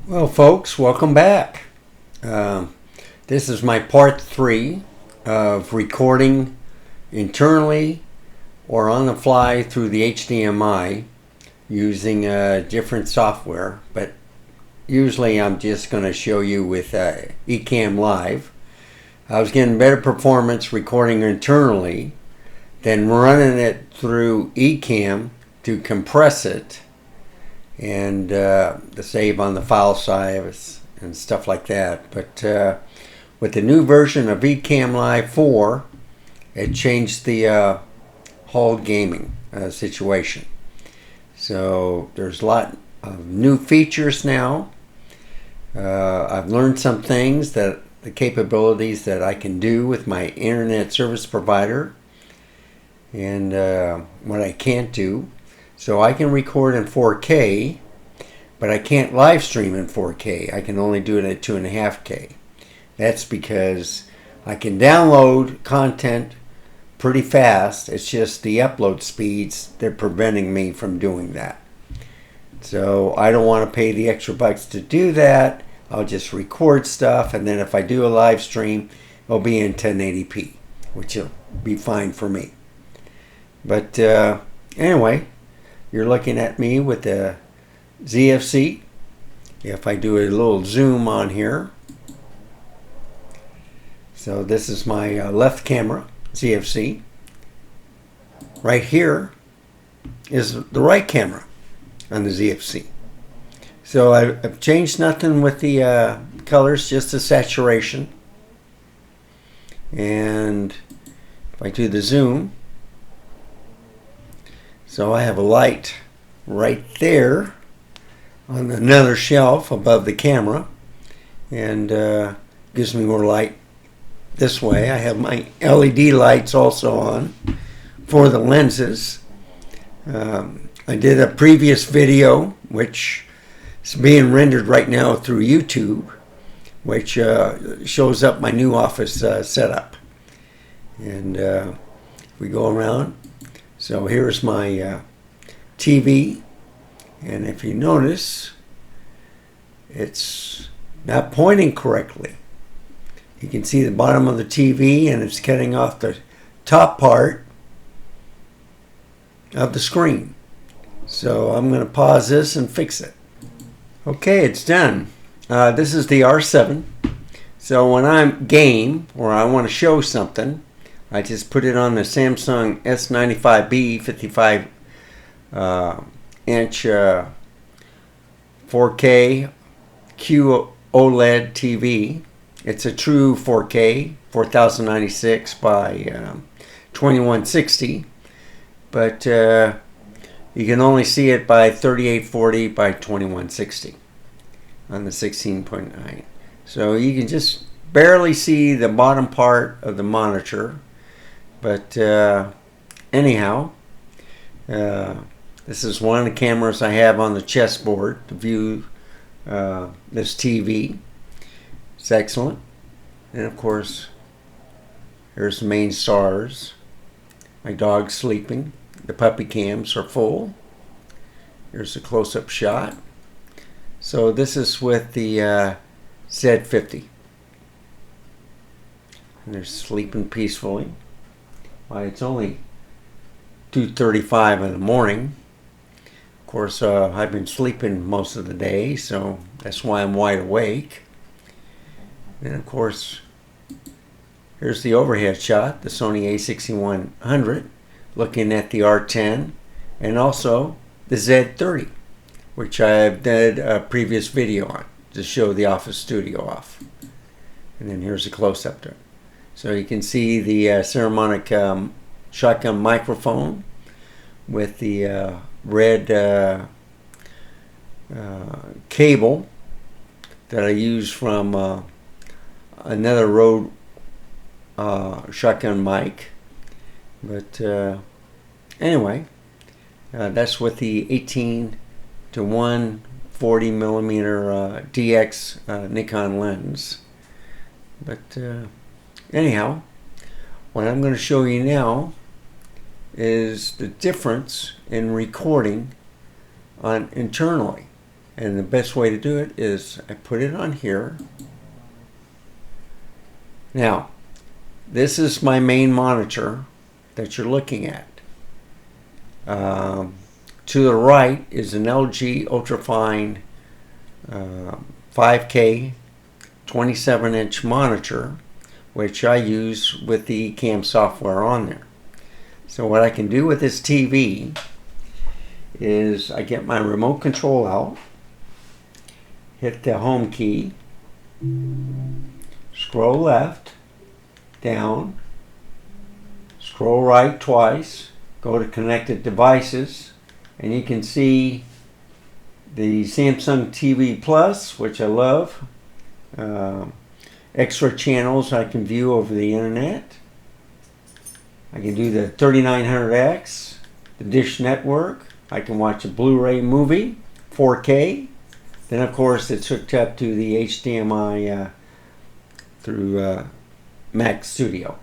Well, folks, welcome back. This is my part 3 of recording internally or on the fly through the HDMI using different software, but usually I'm just going to show you with Ecamm Live. I was getting better performance recording internally than running it through Ecamm to compress it and the save on the file size and stuff like that. But with the new version of Ecamm Live 4, it changed the whole gaming situation. So there's a lot of new features now. I've learned some things, that the capabilities that I can do with my internet service provider and what I can't do. So I can record in 4K, but I can't live stream in 4K. I can only do it at 2.5K. That's because I can download content pretty fast. It's just the upload speeds, they're preventing me from doing that. So I don't want to pay the extra bucks to do that. I'll just record stuff, and then if I do a live stream, it'll be in 1080p, which will be fine for me. But anyway, you're looking at me with the ZFC. If I do a little zoom on here, so this is my left camera, ZFC. Right here is the right camera on the ZFC. So I've changed nothing with the colors, just the saturation. And if I do the zoom, so I have a light right there on another shelf above the camera, and gives me more light this way. I have my LED lights also on for the lenses. I did a previous video, which is being rendered right now through YouTube, which shows up my new office setup. And if we go around, so here's my TV, and if you notice, it's not pointing correctly. You can see the bottom of the TV, and it's cutting off the top part of the screen. So I'm going to pause this and fix it. Okay, it's done. This is the R7. So when I'm game or I want to show something, I just put it on the Samsung S95B 55 inch 4K QOLED TV. It's a true 4K, 4096 by 2160, but you can only see it by 3840 by 2160 on the 16.9. So you can just barely see the bottom part of the monitor. But anyhow, this is one of the cameras I have on the chessboard to view this TV. It's excellent. And of course, here's the main stars. My dog's sleeping. The puppy cams are full. Here's a close-up shot. So this is with the Z50. And they're sleeping peacefully. Well, it's only 2:35 in the morning. Of course, I've been sleeping most of the day, so that's why I'm wide awake. And of course, here's the overhead shot, the Sony A6100, looking at the R10, and also the Z30, which I've did a previous video on to show the office studio off. And then here's a close-up there. So you can see the Ceramic shotgun microphone with the red cable that I use from another Rode shotgun mic. But anyway, that's with the 18 to 140 millimeter DX Nikon lens. But anyhow, what I'm going to show you now is the difference in recording on internally. And the best way to do it is I put it on here. Now, this is my main monitor that you're looking at. To the right is an LG ultrafine 5K 27-inch monitor, which I use with the Ecamm software on there. So what I can do with this TV is I get my remote control out, hit the home key, scroll left, down, scroll right twice, go to connected devices, and you can see the Samsung TV Plus, which I love. Extra channels I can view over the internet. I can do the 3900X, the Dish Network. I can watch a Blu-ray movie, 4K. Then of course it's hooked up to the HDMI through Mac Studio.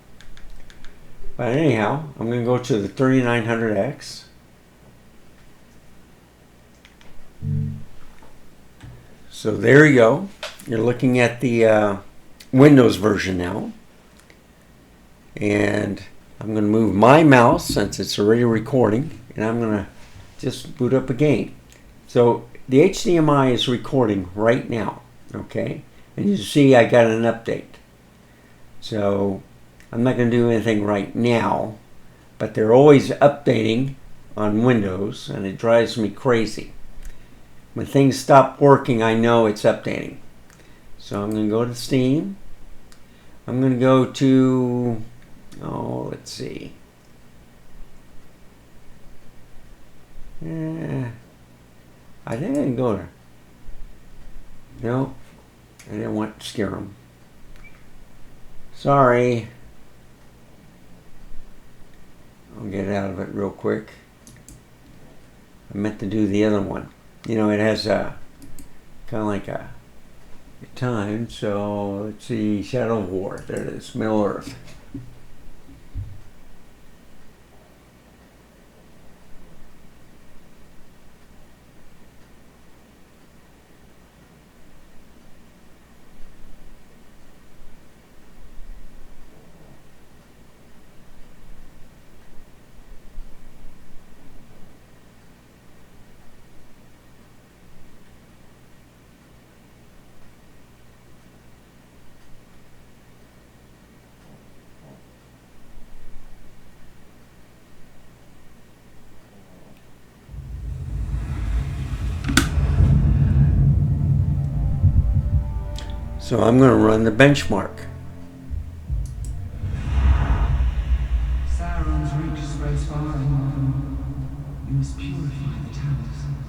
But anyhow, I'm going to go to the 3900X. So there you go. You're looking at the Windows version now. And I'm going to move my mouse since it's already recording. And I'm going to just boot up a game. So the HDMI is recording right now. Okay? And you see I got an update. So I'm not going to do anything right now. But they're always updating on Windows. And it drives me crazy. When things stop working, I know it's updating. So I'm going to go to Steam. I'm going to go to, let's see. I think I can go to, no, I didn't want to scare them. Sorry. I'll get out of it real quick. I meant to do the other one. You know, it has a kind of like a time. So let's see, Shadow of War. There it is, Middle Earth. So I'm going to run the benchmark. Sauron's reach spreads far and wide. You must purify the talisman.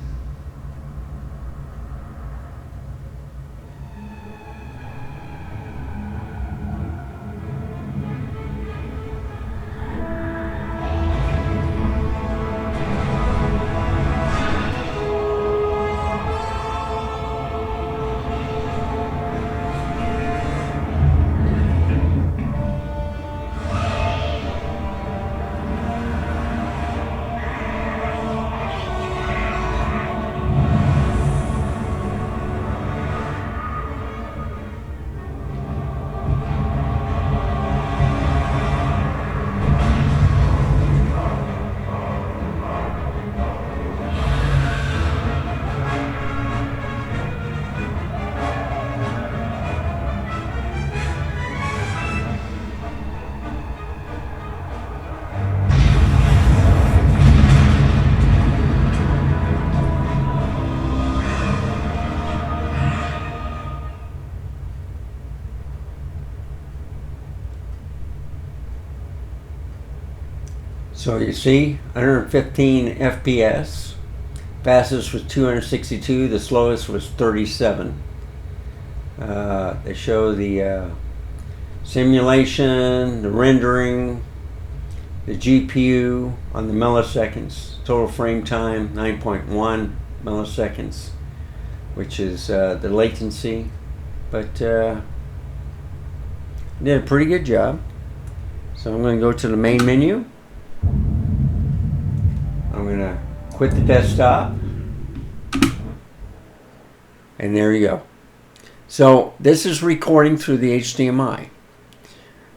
So you see, 115 FPS. Fastest was 262. The slowest was 37. They show the simulation, the rendering, the GPU on the milliseconds. Total frame time 9.1 milliseconds, which is the latency. But did a pretty good job. So I'm going to go to the main menu. I'm going to quit the desktop. And there you go. So this is recording through the HDMI.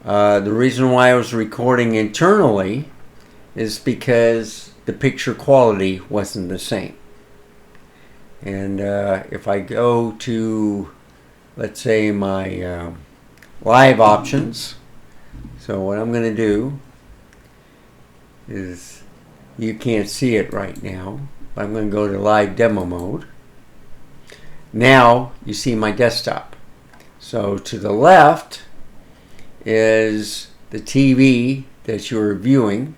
The reason why I was recording internally is because the picture quality wasn't the same. And if I go to, let's say, my live options, so what I'm going to do is, you can't see it right now, but I'm going to go to live demo mode. Now you see my desktop. So to the left is the TV that you're viewing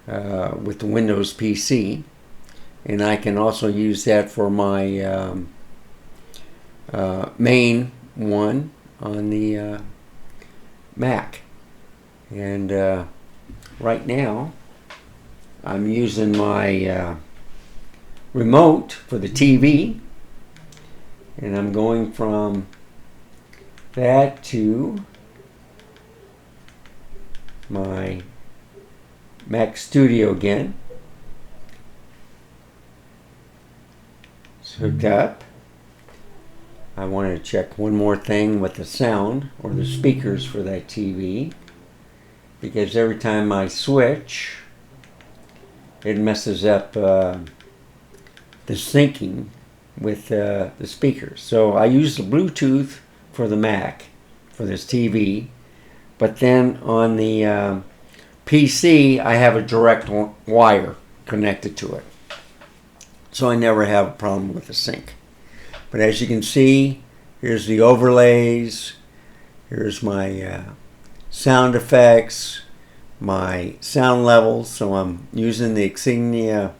with the Windows PC, and I can also use that for my main one on the Mac. And right now I'm using my remote for the TV, and I'm going from that to my Mac Studio again. It's hooked up. I want to check one more thing with the sound or the speakers for that TV, because every time I switch it messes up the syncing with the speakers. So I use the Bluetooth for the Mac for this TV, but then on the PC I have a direct wire connected to it, so I never have a problem with the sync. But as you can see, here's the overlays, here's my sound effects, my sound levels. So I'm using the Insignia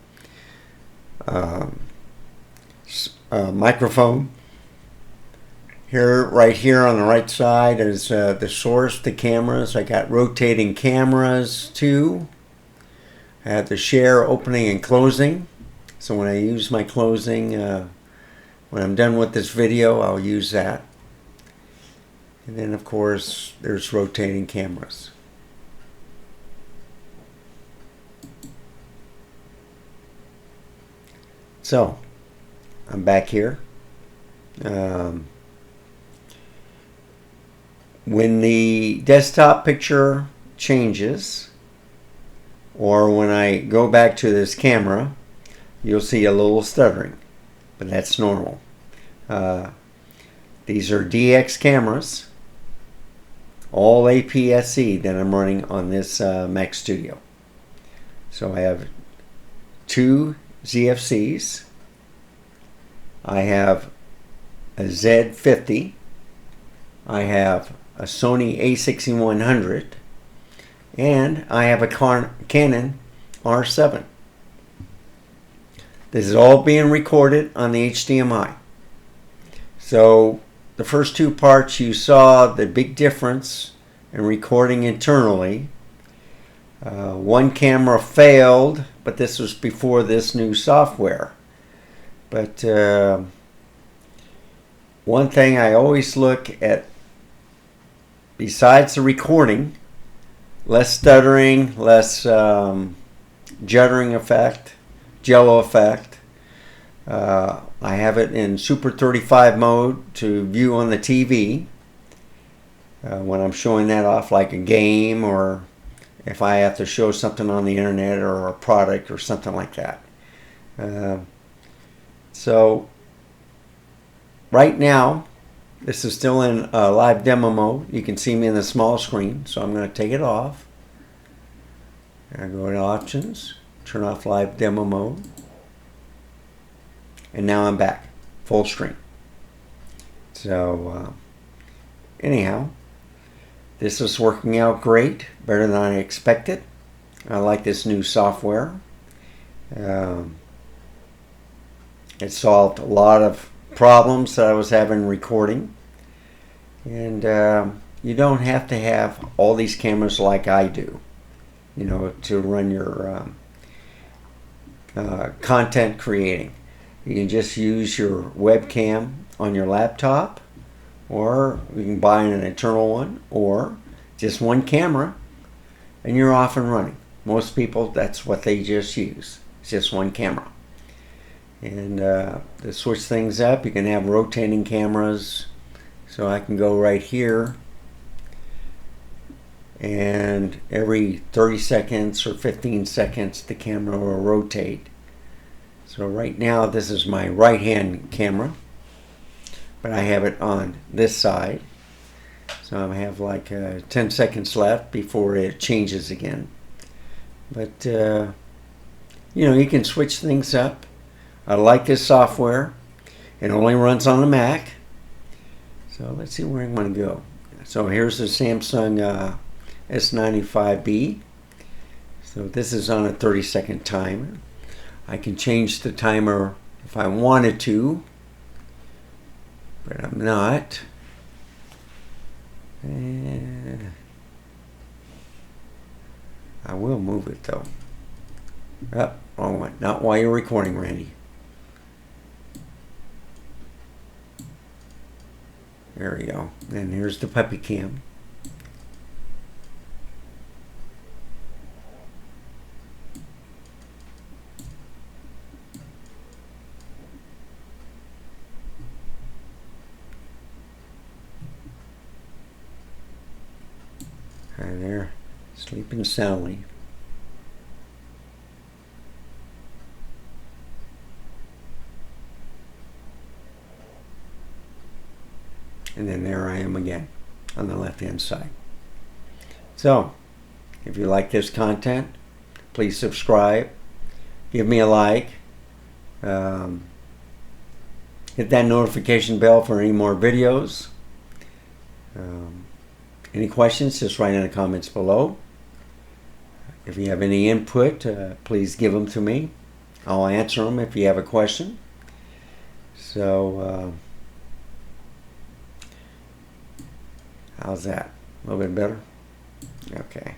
microphone. Here, right here on the right side is the source, the cameras. I got rotating cameras too. I have the share opening and closing. So when I use my closing, when I'm done with this video, I'll use that. And then of course there's rotating cameras. So I'm back here. When the desktop picture changes, or when I go back to this camera, you'll see a little stuttering, but that's normal. These are DX cameras, all APS-C that I'm running on this Mac Studio. So I have two ZFCs. I have a Z50. I have a Sony A6100, and I have a Canon R7. This is all being recorded on the HDMI. So the first two parts, you saw the big difference in recording internally. One camera failed, but this was before this new software. But one thing I always look at, besides the recording, less stuttering, less juddering effect, jello effect. I have it in Super 35 mode to view on the TV when I'm showing that off, like a game, or if I have to show something on the internet or a product or something like that. So right now this is still in live demo mode. You can see me in the small screen, so I'm going to take it off. I go to options, turn off live demo mode, and now I'm back full screen. So anyhow, this is working out great, better than I expected. I like this new software. It solved a lot of problems that I was having recording, and you don't have to have all these cameras like I do, you know, to run your content creating. You can just use your webcam on your laptop, or you can buy an internal one, or just one camera, and you're off and running. Most people, that's what they just use. It's just one camera. And to switch things up, you can have rotating cameras. So I can go right here, and every 30 seconds or 15 seconds the camera will rotate. So right now this is my right hand camera, but I have it on this side. So I have like 10 seconds left before it changes again. But you know, you can switch things up. I like this software. It only runs on the Mac. So let's see where I want to go. So here's the Samsung S95B. So this is on a 30-second timer. I can change the timer if I wanted to, but I'm not. And I will move it though. Oh, wrong one. Not while you're recording, Randy. There we go. And here's the puppy cam. Right there, sleeping soundly. And then there I am again on the left hand side. So if you like this content, please subscribe, give me a like, hit that notification bell for any more videos. Any questions, just write in the comments below. If you have any input, please give them to me. I'll answer them if you have a question. So how's that? A little bit better? Okay.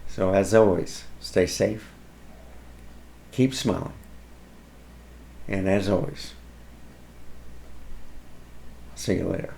So as always, stay safe, keep smiling, and as always, see you later.